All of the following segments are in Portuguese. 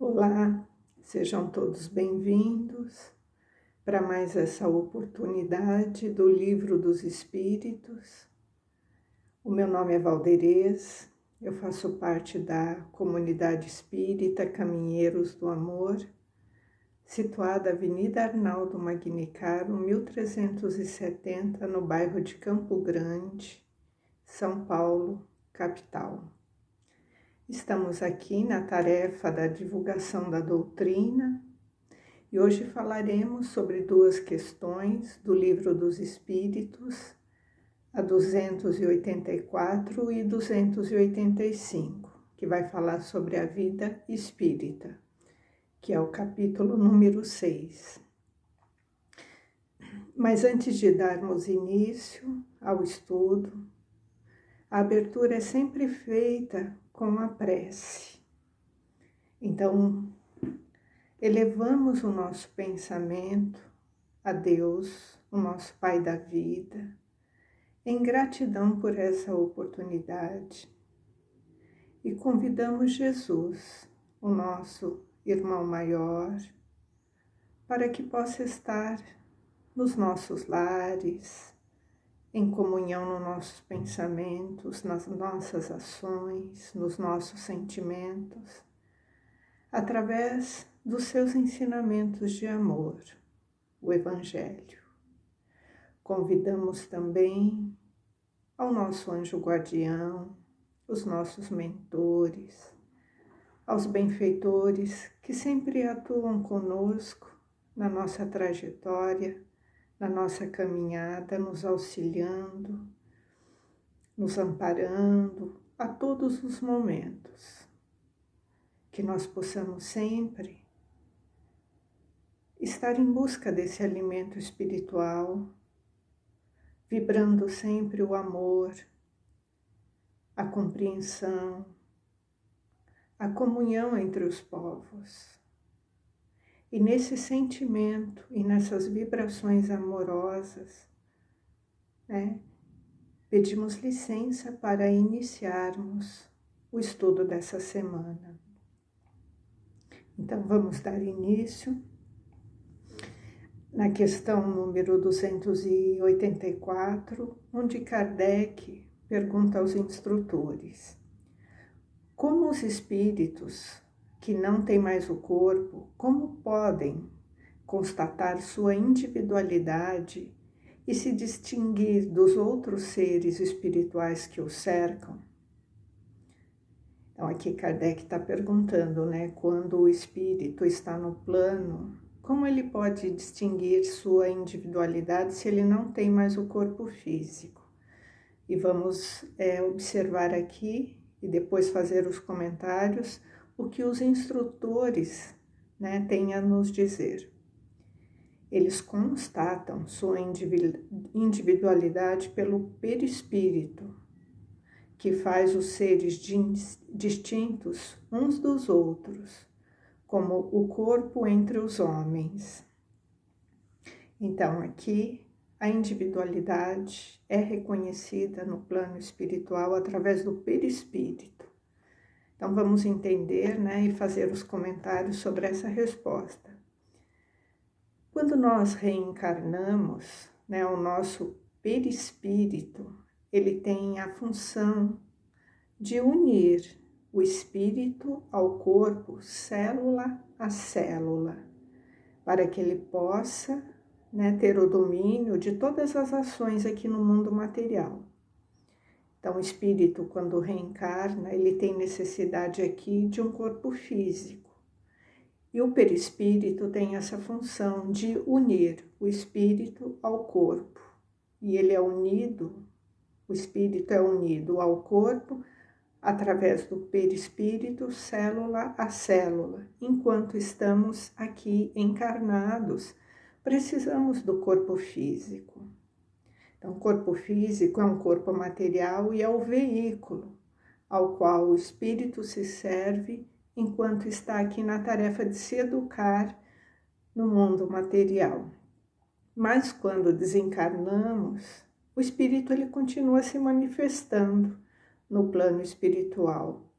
Olá, sejam todos bem-vindos para mais essa oportunidade do Livro dos Espíritos. O meu nome é Valderez, eu faço parte da comunidade espírita Caminheiros do Amor, situada Avenida Arnaldo Magnicaro, 1370, no bairro de Campo Grande, São Paulo, capital. Estamos aqui na tarefa da divulgação da doutrina e hoje falaremos sobre duas questões do Livro dos Espíritos, a 284 e 285, que vai falar sobre a vida espírita, que é o capítulo número 6. Mas antes de darmos início ao estudo, a abertura é sempre feita com a prece. Então, elevamos o nosso pensamento a Deus, o nosso Pai da vida, em gratidão por essa oportunidade. E convidamos Jesus, o nosso irmão maior, para que possa estar nos nossos lares, em comunhão nos nossos pensamentos, nas nossas ações, nos nossos sentimentos, através dos seus ensinamentos de amor, o Evangelho. Convidamos também ao nosso anjo guardião, os nossos mentores, aos benfeitores que sempre atuam conosco na nossa trajetória, na nossa caminhada, nos auxiliando, nos amparando a todos os momentos. Que nós possamos sempre estar em busca desse alimento espiritual, vibrando sempre o amor, a compreensão, a comunhão entre os povos. E nesse sentimento e nessas vibrações amorosas, pedimos licença para iniciarmos o estudo dessa semana. Então, vamos dar início na questão número 284, onde Kardec pergunta aos instrutores: como os espíritos que não têm mais o corpo, como podem constatar sua individualidade e se distinguir dos outros seres espirituais que o cercam? Então, aqui Kardec está perguntando, quando o espírito está no plano, como ele pode distinguir sua individualidade se ele não tem mais o corpo físico? E vamos observar aqui e depois fazer os comentários o que os instrutores têm a nos dizer. Eles constatam sua individualidade pelo perispírito, que faz os seres distintos uns dos outros, como o corpo entre os homens. Então, aqui, a individualidade é reconhecida no plano espiritual através do perispírito. Então, vamos entender e fazer os comentários sobre essa resposta. Quando nós reencarnamos, o nosso perispírito, ele tem a função de unir o espírito ao corpo, célula a célula, para que ele possa ter o domínio de todas as ações aqui no mundo material. Então, o espírito, quando reencarna, ele tem necessidade aqui de um corpo físico. E o perispírito tem essa função de unir o espírito ao corpo. E ele é unido, o espírito é unido ao corpo através do perispírito, célula a célula. Enquanto estamos aqui encarnados, precisamos do corpo físico. Então, o corpo físico é um corpo material e é o veículo ao qual o espírito se serve enquanto está aqui na tarefa de se educar no mundo material. Mas quando desencarnamos, o espírito ele continua se manifestando no plano espiritual,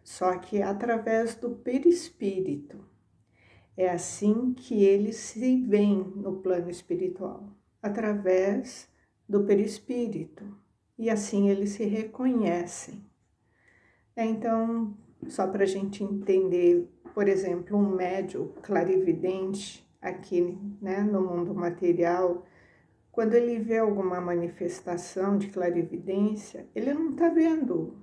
só que através do perispírito. É assim que eles se veem no plano espiritual, através do perispírito. E assim eles se reconhecem. Então, só para a gente entender, por exemplo, um médium clarividente aqui, né, no mundo material, quando ele vê alguma manifestação de clarividência, ele não está vendo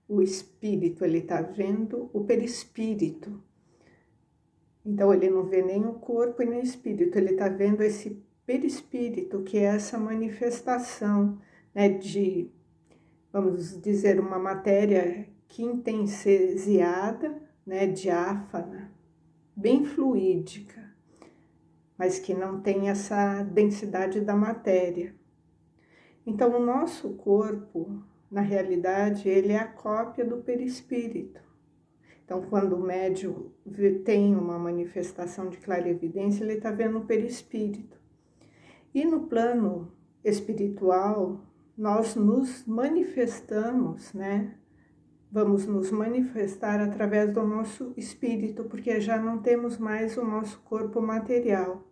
o espírito, ele está vendo o perispírito. Então, ele não vê nem o corpo e nem o espírito, ele está vendo esse perispírito, que é essa manifestação, né, de, vamos dizer, uma matéria quintessenciada, né, diáfana, bem fluídica, mas que não tem essa densidade da matéria. Então, o nosso corpo, na realidade, ele é a cópia do perispírito. Então, quando o médium tem uma manifestação de clarividência, ele está vendo o perispírito. E no plano espiritual, nós nos manifestamos, né? Vamos nos manifestar através do nosso espírito, porque já não temos mais o nosso corpo material.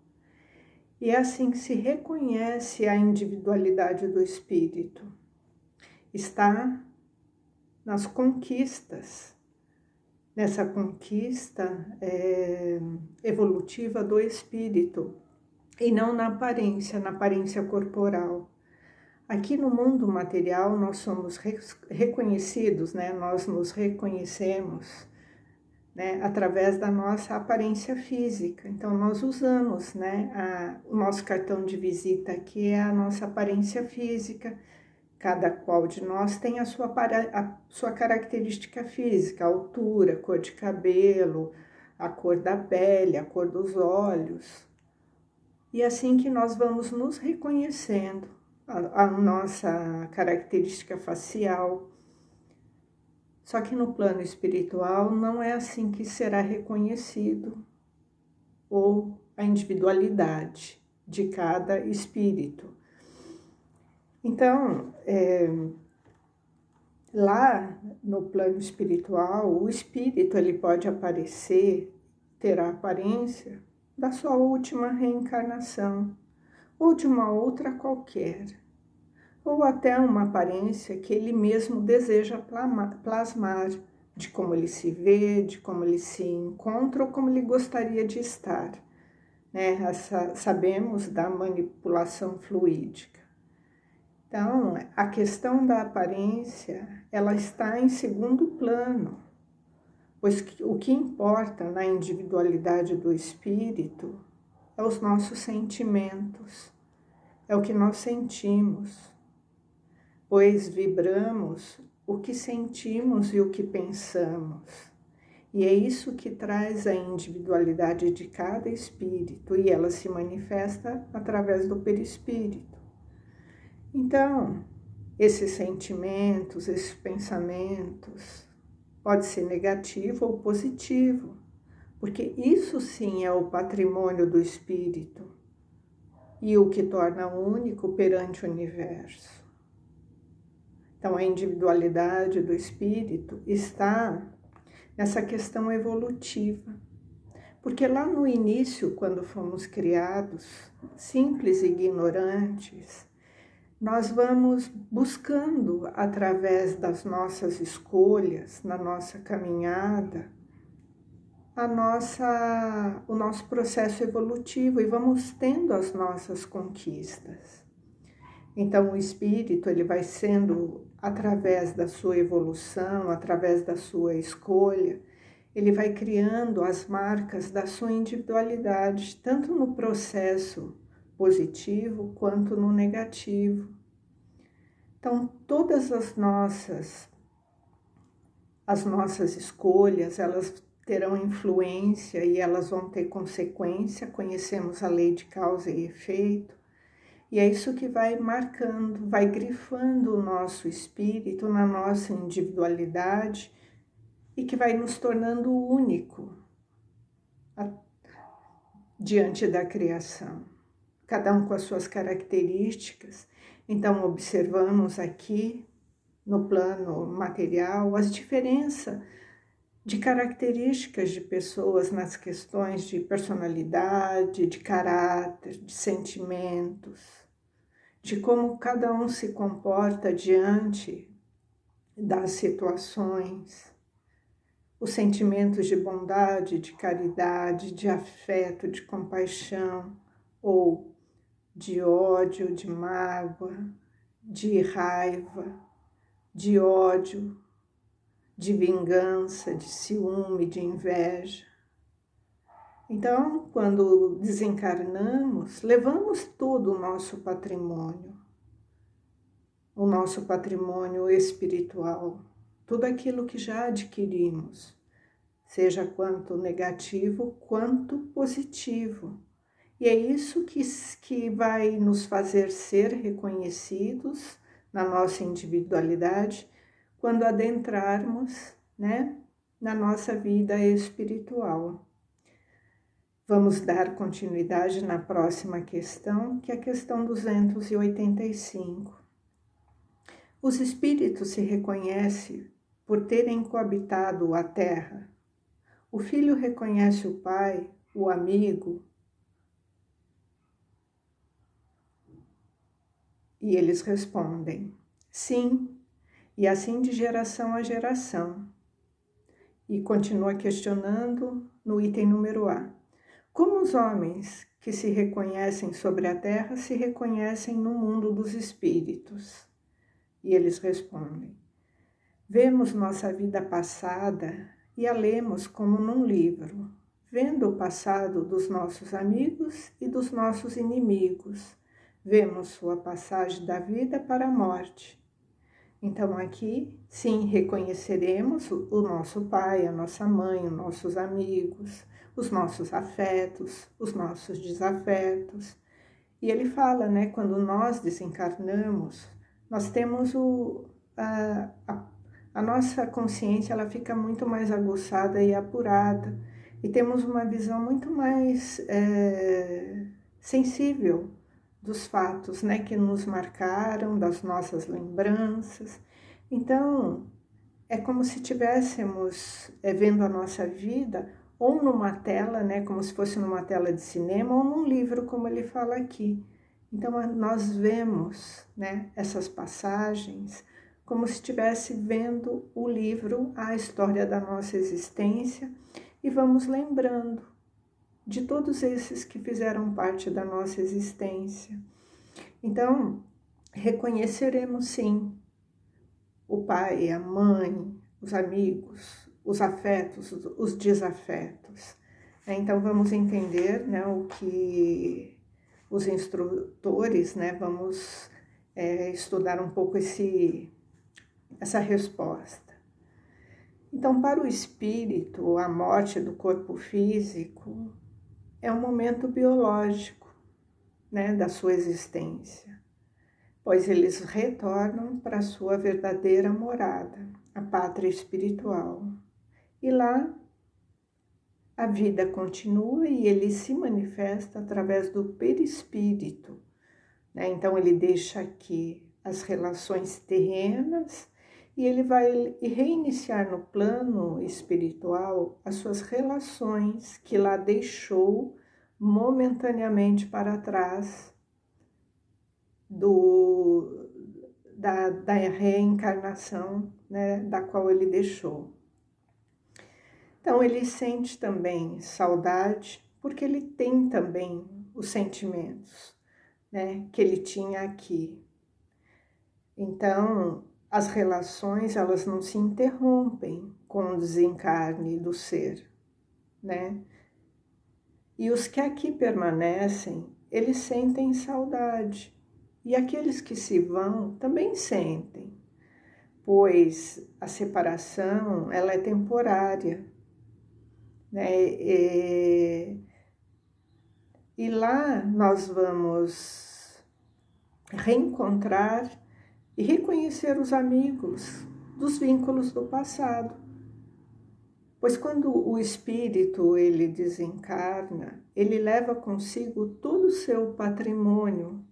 E é assim que se reconhece a individualidade do espírito. Está nas conquistas, nessa conquista evolutiva do espírito, e não na aparência corporal. Aqui no mundo material nós somos reconhecidos, né? Nós nos reconhecemos, né? Através da nossa aparência física. Então nós usamos, né? O nosso cartão de visita aqui é a nossa aparência física. Cada qual de nós tem a sua característica física, a altura, a cor de cabelo, a cor da pele, a cor dos olhos. E assim que nós vamos nos reconhecendo, a nossa característica facial. Só que no plano espiritual não é assim que será reconhecido, ou a individualidade de cada espírito. Então, lá no plano espiritual, o espírito ele pode aparecer, ter a aparência da sua última reencarnação, ou de uma outra qualquer, ou até uma aparência que ele mesmo deseja plasmar, de como ele se vê, de como ele se encontra ou como ele gostaria de estar. Né? Sabemos da manipulação fluídica. Então, a questão da aparência, ela está em segundo plano, pois o que importa na individualidade do espírito é os nossos sentimentos, é o que nós sentimos, pois vibramos o que sentimos e o que pensamos. E é isso que traz a individualidade de cada espírito, e ela se manifesta através do perispírito. Então, esses sentimentos, esses pensamentos, pode ser negativo ou positivo, porque isso sim é o patrimônio do espírito e o que torna único perante o universo. Então, a individualidade do espírito está nessa questão evolutiva, porque lá no início, quando fomos criados, simples e ignorantes, nós vamos buscando, através das nossas escolhas, na nossa caminhada, o nosso processo evolutivo, e vamos tendo as nossas conquistas. Então, o espírito ele vai sendo, através da sua evolução, através da sua escolha, ele vai criando as marcas da sua individualidade, tanto no processo positivo quanto no negativo. Então, todas as nossas escolhas, elas terão influência e elas vão ter consequência. Conhecemos a lei de causa e efeito, e é isso que vai marcando, vai grifando o nosso espírito na nossa individualidade e que vai nos tornando único diante da criação, cada um com as suas características. Então, observamos aqui, no plano material, as diferenças de características de pessoas nas questões de personalidade, de caráter, de sentimentos, de como cada um se comporta diante das situações, os sentimentos de bondade, de caridade, de afeto, de compaixão, ou de ódio, de mágoa, de raiva, de ódio, de vingança, de ciúme, de inveja. Então, quando desencarnamos, levamos todo o nosso patrimônio espiritual, tudo aquilo que já adquirimos, seja quanto negativo, quanto positivo. E é isso que vai nos fazer ser reconhecidos na nossa individualidade quando adentrarmos, na nossa vida espiritual. Vamos dar continuidade na próxima questão, que é a questão 285. Os espíritos se reconhecem por terem coabitado a terra. O filho reconhece o pai, o amigo, e eles respondem, sim, e assim de geração a geração. E continua questionando no item número A. Como os homens que se reconhecem sobre a terra se reconhecem no mundo dos espíritos? E eles respondem, vemos nossa vida passada e a lemos como num livro, vendo o passado dos nossos amigos e dos nossos inimigos, vemos sua passagem da vida para a morte. Então aqui, sim, reconheceremos o nosso pai, a nossa mãe, os nossos amigos, os nossos afetos, os nossos desafetos. E ele fala, quando nós desencarnamos, nós temos a nossa consciência, ela fica muito mais aguçada e apurada. E temos uma visão muito mais sensível dos fatos, que nos marcaram, das nossas lembranças. Então, é como se estivéssemos vendo a nossa vida ou numa tela, como se fosse numa tela de cinema, ou num livro, como ele fala aqui. Então, nós vemos, essas passagens como se estivesse vendo o livro, a história da nossa existência, e vamos lembrando de todos esses que fizeram parte da nossa existência. Então, reconheceremos sim o pai, a mãe, os amigos, os afetos, os desafetos. Então, vamos entender o que os instrutores, vamos estudar um pouco essa resposta. Então, para o espírito, a morte do corpo físico é um momento biológico, da sua existência, pois eles retornam para a sua verdadeira morada, a pátria espiritual. E lá a vida continua e ele se manifesta através do perispírito. Então ele deixa aqui as relações terrenas e ele vai reiniciar no plano espiritual as suas relações que lá deixou momentaneamente para trás da reencarnação, da qual ele deixou. Então ele sente também saudade, porque ele tem também os sentimentos, que ele tinha aqui. Então, as relações, elas não se interrompem com o desencarne do ser, E os que aqui permanecem, eles sentem saudade. E aqueles que se vão também sentem, pois a separação, ela é temporária, E lá nós vamos reencontrar e reconhecer os amigos dos vínculos do passado. Pois quando o espírito ele desencarna, ele leva consigo todo o seu patrimônio.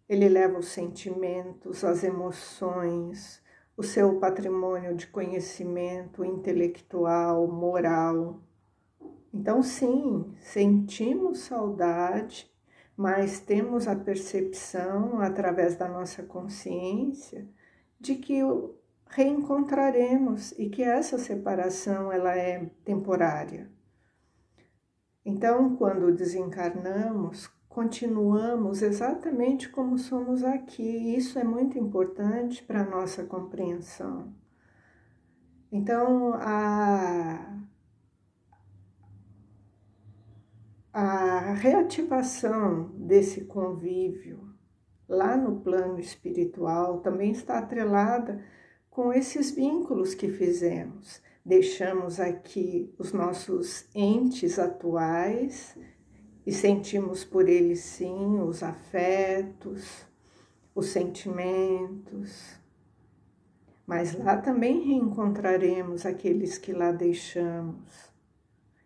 Ele leva os sentimentos, as emoções, o seu patrimônio de conhecimento intelectual, moral. Então, sim, sentimos saudade, mas temos a percepção, através da nossa consciência, de que reencontraremos e que essa separação ela é temporária. Então, quando desencarnamos, continuamos exatamente como somos aqui. Isso é muito importante para a nossa compreensão. Então, a reativação desse convívio lá no plano espiritual também está atrelada com esses vínculos que fizemos. Deixamos aqui os nossos entes atuais e sentimos por eles, sim, os afetos, os sentimentos. Mas lá também reencontraremos aqueles que lá deixamos.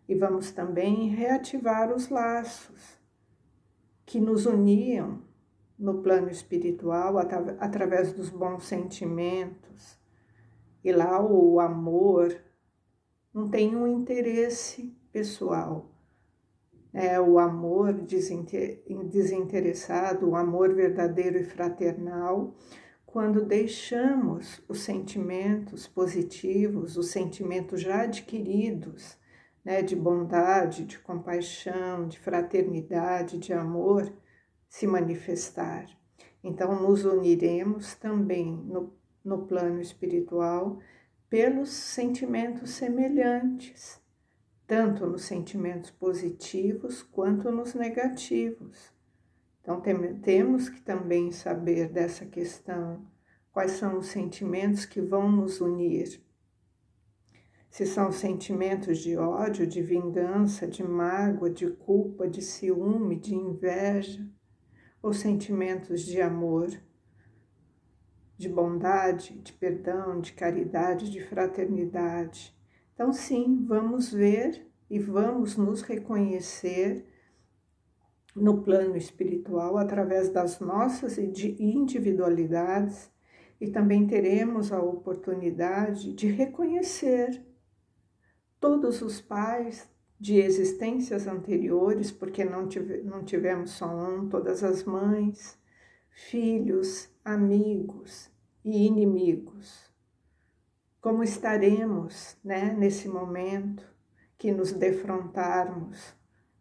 E vamos também reativar os laços que nos uniam no plano espiritual através dos bons sentimentos. E lá o amor não tem um interesse pessoal. É o amor desinteressado, o amor verdadeiro e fraternal, quando deixamos os sentimentos positivos, os sentimentos já adquiridos, né, de bondade, de compaixão, de fraternidade, de amor, se manifestar. Então, nos uniremos também no plano espiritual pelos sentimentos semelhantes, tanto nos sentimentos positivos quanto nos negativos. Então, temos que também saber dessa questão, quais são os sentimentos que vão nos unir. Se são sentimentos de ódio, de vingança, de mágoa, de culpa, de ciúme, de inveja, ou sentimentos de amor, de bondade, de perdão, de caridade, de fraternidade. Então, sim, vamos ver e vamos nos reconhecer no plano espiritual através das nossas individualidades e também teremos a oportunidade de reconhecer todos os pais de existências anteriores, porque não tivemos só um, todas as mães, filhos, amigos e inimigos. Como estaremos, né, nesse momento que nos defrontarmos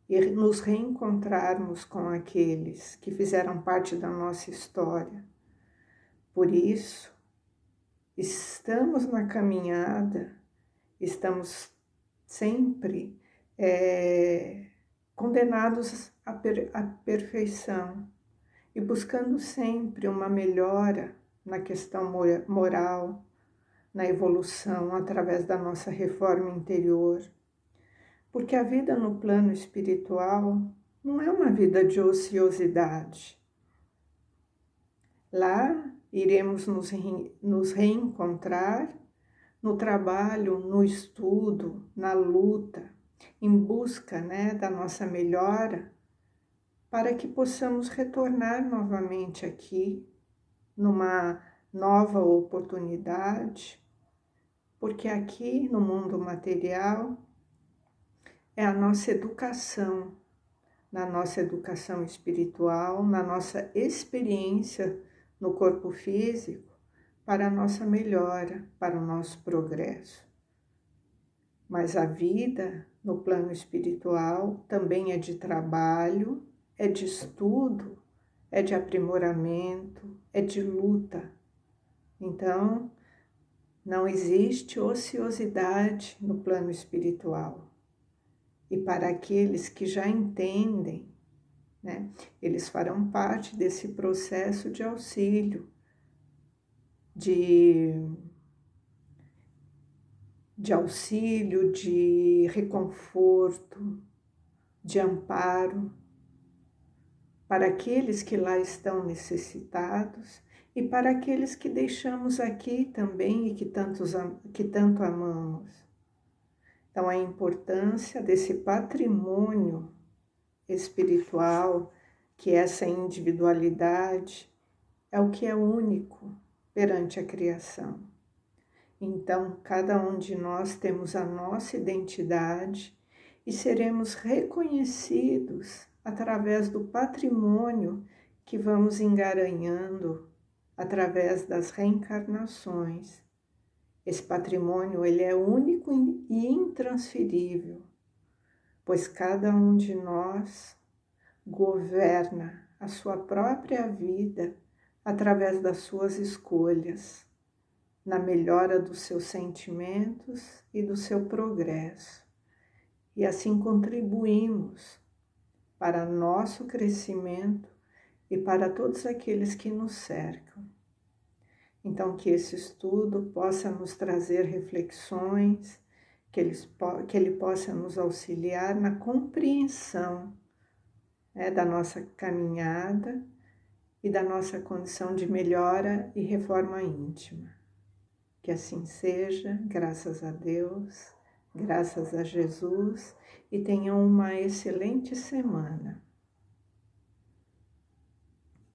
e nos reencontrarmos com aqueles que fizeram parte da nossa história. Por isso, estamos na caminhada, estamos sempre condenados à perfeição e buscando sempre uma melhora na questão moral, na evolução através da nossa reforma interior. Porque a vida no plano espiritual não é uma vida de ociosidade. Lá iremos nos reencontrar no trabalho, no estudo, na luta, em busca, né, da nossa melhora, para que possamos retornar novamente aqui, numa nova oportunidade, porque aqui no mundo material é a nossa educação, na nossa educação espiritual, na nossa experiência no corpo físico, para a nossa melhora, para o nosso progresso. Mas a vida no plano espiritual também é de trabalho, é de estudo, é de aprimoramento, é de luta. Então, não existe ociosidade no plano espiritual. E para aqueles que já entendem, né, eles farão parte desse processo de auxílio, de auxílio, de reconforto, de amparo, para aqueles que lá estão necessitados e para aqueles que deixamos aqui também e que tanto amamos. Então, a importância desse patrimônio espiritual, que essa individualidade é o que é único perante a criação. Então, cada um de nós temos a nossa identidade e seremos reconhecidos através do patrimônio que vamos engaranhando através das reencarnações. Esse patrimônio ele é único e intransferível, pois cada um de nós governa a sua própria vida através das suas escolhas, na melhora dos seus sentimentos e do seu progresso. E assim contribuímos para nosso crescimento e para todos aqueles que nos cercam. Então, que esse estudo possa nos trazer reflexões, que ele possa nos auxiliar na compreensão da nossa caminhada e da nossa condição de melhora e reforma íntima. Que assim seja, graças a Deus, graças a Jesus, e tenham uma excelente semana.